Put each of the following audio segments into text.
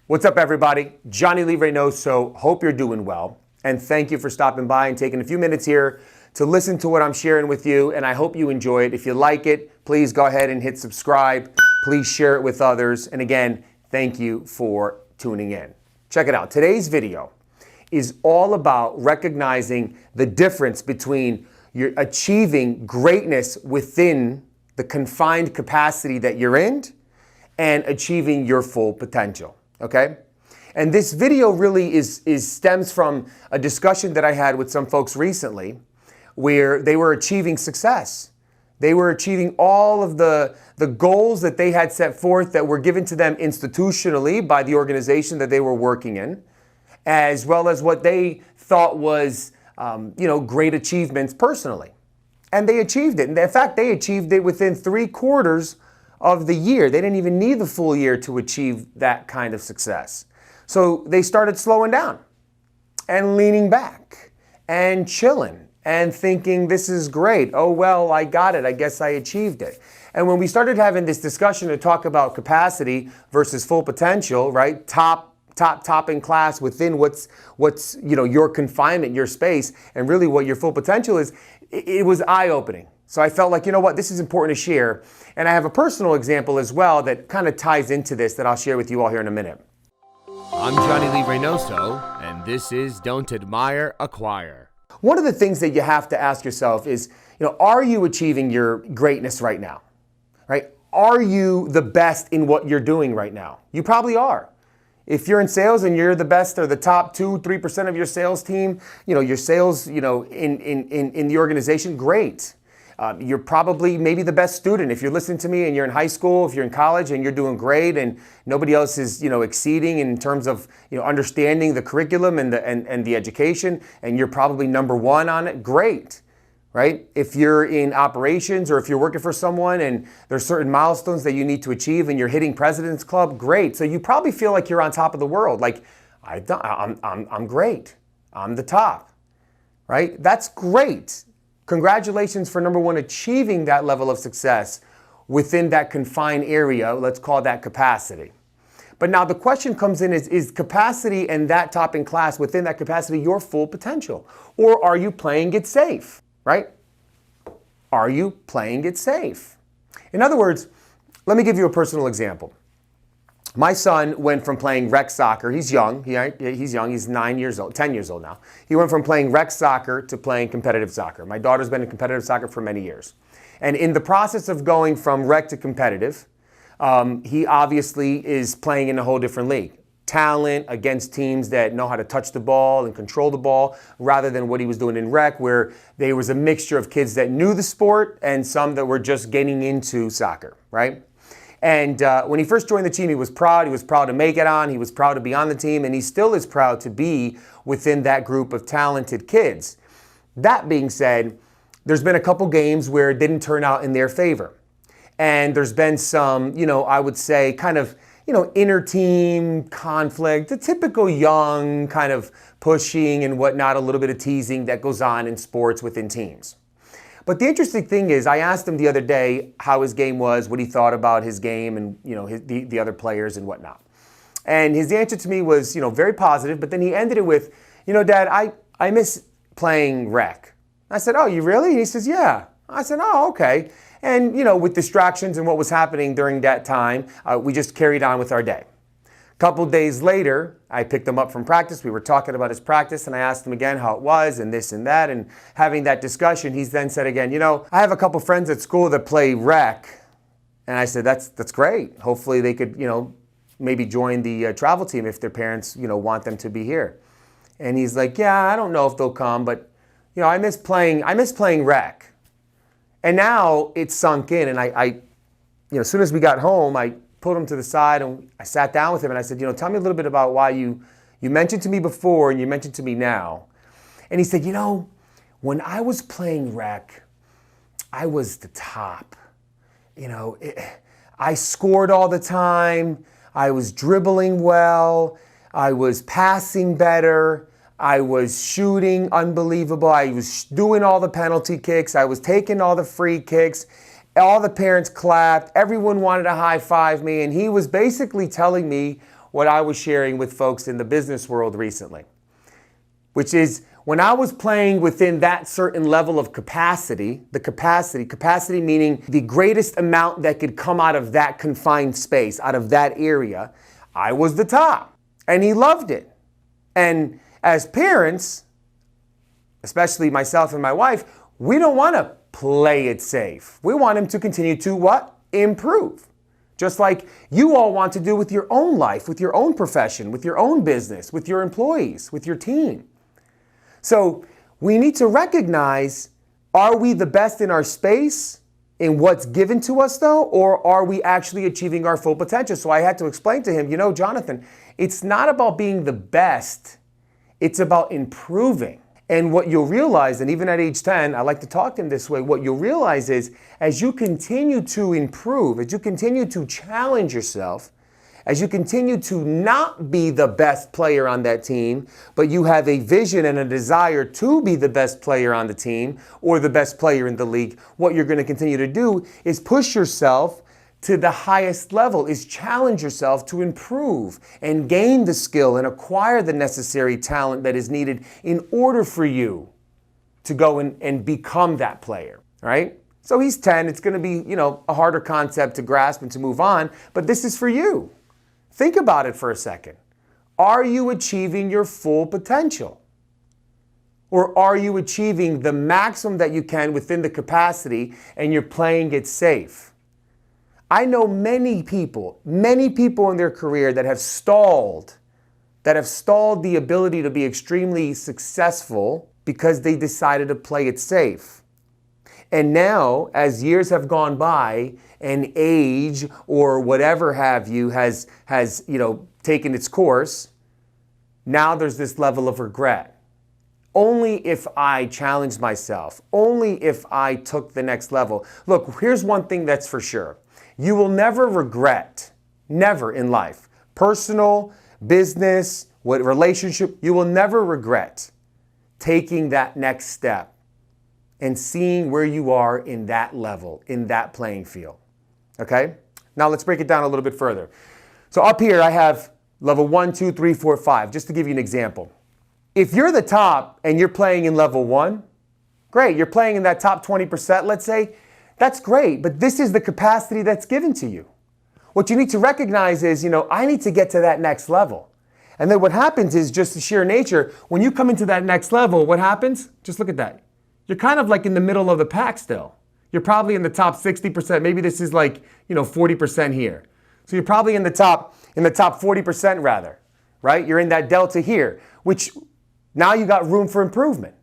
What's up, everybody? Johnny Lee Reinoso. Hope you're doing well. And thank you for stopping by and taking a few minutes here to listen to what I'm sharing with you. And I hope you enjoy it. If you like it, please go ahead and hit subscribe. Please share it with others. And again, thank you for tuning in. Check it out. Today's video is all about recognizing the difference between your achieving greatness within the confined capacity that you're in and achieving your full potential. Okay? And this video really stems from a discussion that I had with some folks recently where they were achieving success. They were achieving all of the goals that they had set forth that were given to them institutionally by the organization that they were working in, as well as what they thought was, great achievements personally. And they achieved it. And in fact, they achieved it within 3/4 of the year. They didn't even need the full year to achieve that kind of success. So they started slowing down and leaning back and chilling and thinking, this is great. Oh, well, I got it. I guess I achieved it. And when we started having this discussion to talk about capacity versus full potential, right? Top in class within what's your confinement, your space, and really what your full potential is, it was eye-opening. So I felt like, you know what, this is important to share. And I have a personal example as well that kind of ties into this that I'll share with you all here in a minute. I'm Johnny Lee Reinoso, and this is Don't Admire, Acquire. One of the things that you have to ask yourself is, are you achieving your greatness right now? Right? Are you the best in what you're doing right now? You probably are. If you're in sales and you're the best or the top 2-3% of your sales team, your sales, in the organization, great. You're probably maybe the best student. If you're listening to me and you're in high school, if you're in college and you're doing great and nobody else is, exceeding in terms of, understanding the curriculum and the education, and you're probably number one on it, great, right? If you're in operations or if you're working for someone and there's certain milestones that you need to achieve and you're hitting President's Club, great. So you probably feel like you're on top of the world. Like, I'm great. I'm the top, right? That's great. Congratulations for number one, achieving that level of success within that confined area. Let's call that capacity. But now the question comes in is capacity and that top in class within that capacity your full potential? Or are you playing it safe, right? Are you playing it safe? In other words, let me give you a personal example. My son went from playing rec soccer. He's young. He's young. He's 10 years old now. He went from playing rec soccer to playing competitive soccer. My daughter's been in competitive soccer for many years. And in the process of going from rec to competitive, he obviously is playing in a whole different league. Talent against teams that know how to touch the ball and control the ball, rather than what he was doing in rec, where there was a mixture of kids that knew the sport and some that were just getting into soccer, right? And when he first joined the team, he was proud. He was proud to make it on. He was proud to be on the team. And he still is proud to be within that group of talented kids. That being said, there's been a couple games where it didn't turn out in their favor. And there's been some, I would say kind of, inner team conflict, the typical young kind of pushing and whatnot, a little bit of teasing that goes on in sports within teams. But the interesting thing is, I asked him the other day how his game was, what he thought about his game and, the other players and whatnot. And his answer to me was, very positive, but then he ended it with, Dad, I miss playing rec. I said, oh, you really? And he says, yeah. I said, oh, okay. And, with distractions and what was happening during that time, we just carried on with our day. A couple days later, I picked him up from practice. We were talking about his practice, and I asked him again how it was and this and that. And having that discussion, he then said again, I have a couple friends at school that play rec. And I said, that's great. Hopefully they could, maybe join the travel team if their parents, want them to be here. And he's like, yeah, I don't know if they'll come, but, I miss playing rec. And now it's sunk in. And I as soon as we got home, I pulled him to the side and I sat down with him and I said, tell me a little bit about why you mentioned to me before and you mentioned to me now. And he said, when I was playing rec, I was the top. I scored all the time. I was dribbling well. I was passing better. I was shooting unbelievable. I was doing all the penalty kicks. I was taking all the free kicks. All the parents clapped. Everyone wanted to high five me. And he was basically telling me what I was sharing with folks in the business world recently, which is when I was playing within that certain level of capacity, capacity meaning the greatest amount that could come out of that confined space, out of that area, I was the top. And he loved it. And as parents, especially myself and my wife, we don't want to play it safe. We want him to continue to what? Improve. Just like you all want to do with your own life, with your own profession, with your own business, with your employees, with your team. So we need to recognize, are we the best in our space, in what's given to us though, or are we actually achieving our full potential? So I had to explain to him, Jonathan, it's not about being the best, it's about improving. And what you'll realize, and even at age 10, I like to talk to him this way, what you'll realize is as you continue to improve, as you continue to challenge yourself, as you continue to not be the best player on that team, but you have a vision and a desire to be the best player on the team or the best player in the league, what you're going to continue to do is push yourself to the highest level, is challenge yourself to improve and gain the skill and acquire the necessary talent that is needed in order for you to go and become that player, right? So he's 10, it's going to be, a harder concept to grasp and to move on, but this is for you. Think about it for a second. Are you achieving your full potential? Or are you achieving the maximum that you can within the capacity and you're playing it safe? I know many people in their career that have stalled the ability to be extremely successful because they decided to play it safe. And now, as years have gone by and age or whatever have you has taken its course, now there's this level of regret. Only if I challenged myself, only if I took the next level. Look, here's one thing that's for sure. You will never regret, never in life, personal, business, what relationship, you will never regret taking that next step and seeing where you are in that level, in that playing field. Okay? Now let's break it down a little bit further. So up here I have level 1, 2, 3, 4, 5, just to give you an example. If you're the top and you're playing in level 1, great, you're playing in that top 20%, let's say, that's great, but this is the capacity that's given to you. What you need to recognize is, I need to get to that next level. And then what happens is just the sheer nature, when you come into that next level, what happens? Just look at that. You're kind of like in the middle of the pack still. You're probably in the top 60%. Maybe this is like, 40% here. So you're probably in the top 40% rather, right? You're in that delta here, which now you got room for improvement.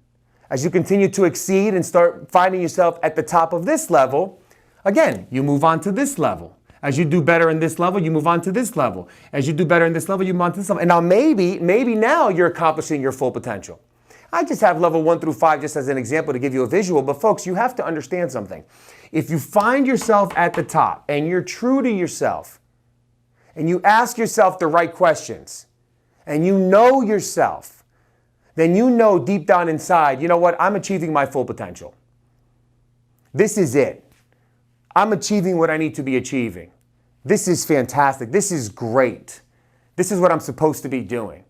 As you continue to exceed and start finding yourself at the top of this level, again, you move on to this level. As you do better in this level, you move on to this level. As you do better in this level, you move on to this level. And now maybe now you're accomplishing your full potential. I just have level 1 through 5 just as an example to give you a visual, but folks, you have to understand something. If you find yourself at the top and you're true to yourself and you ask yourself the right questions and you know yourself, then you know deep down inside, you know what, I'm achieving my full potential. This is it. I'm achieving what I need to be achieving. This is fantastic. This is great. This is what I'm supposed to be doing,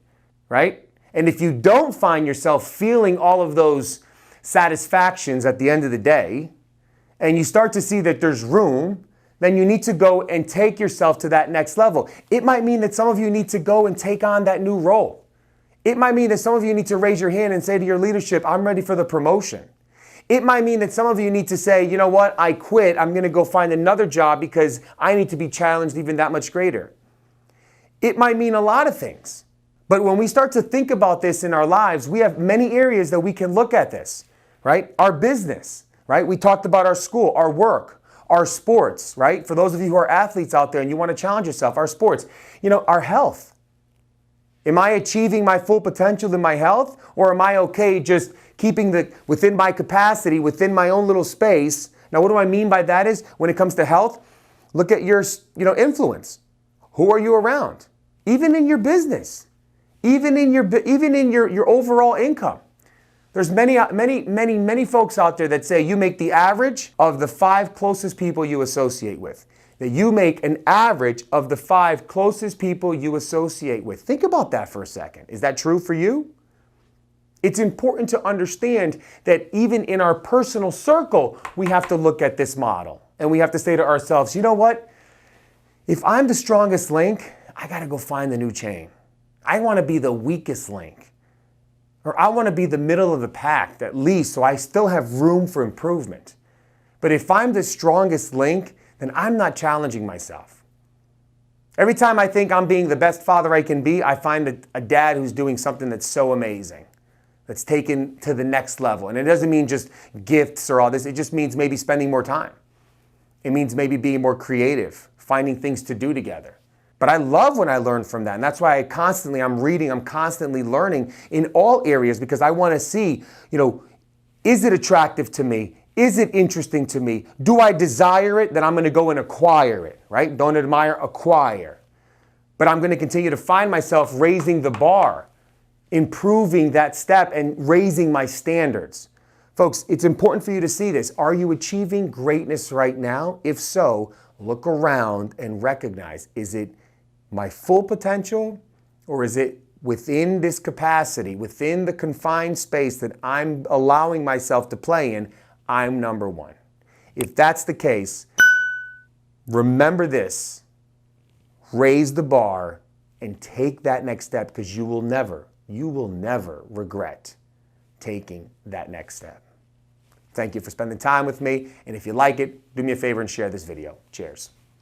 right? And if you don't find yourself feeling all of those satisfactions at the end of the day, and you start to see that there's room, then you need to go and take yourself to that next level. It might mean that some of you need to go and take on that new role. It might mean that some of you need to raise your hand and say to your leadership, I'm ready for the promotion. It might mean that some of you need to say, you know what, I quit. I'm going to go find another job because I need to be challenged even that much greater. It might mean a lot of things. But when we start to think about this in our lives, we have many areas that we can look at this, right? Our business, right? We talked about our school, our work, our sports, right? For those of you who are athletes out there and you want to challenge yourself, our sports, our health. Am I achieving my full potential in my health, or am I okay just keeping within my capacity, within my own little space? Now, what do I mean by that is when it comes to health, look at your, influence. Who are you around? Even in your business, even in your overall income. There's many folks out there that say you make the average of the 5 closest people you associate with. that you make an average of the 5 closest people you associate with. Think about that for a second. Is that true for you? It's important to understand that even in our personal circle, we have to look at this model. And we have to say to ourselves, you know what? If I'm the strongest link, I got to go find the new chain. I want to be the weakest link. Or I want to be the middle of the pack, at least, so I still have room for improvement. But if I'm the strongest link, then I'm not challenging myself. Every time I think I'm being the best father I can be, I find a dad who's doing something that's so amazing, that's taken to the next level. And it doesn't mean just gifts or all this. It just means maybe spending more time. It means maybe being more creative, finding things to do together. But I love when I learn from that. And that's why I'm reading, I'm constantly learning in all areas, because I want to see, is it attractive to me? Is it interesting to me? Do I desire it? Then I'm going to go and acquire it, right? Don't admire, acquire. But I'm going to continue to find myself raising the bar, improving that step and raising my standards. Folks, it's important for you to see this. Are you achieving greatness right now? If so, look around and recognize, is it my full potential, or is it within this capacity, within the confined space that I'm allowing myself to play in, I'm number one? If that's the case, remember this, raise the bar and take that next step, because you will never regret taking that next step. Thank you for spending time with me. And if you like it, do me a favor and share this video. Cheers.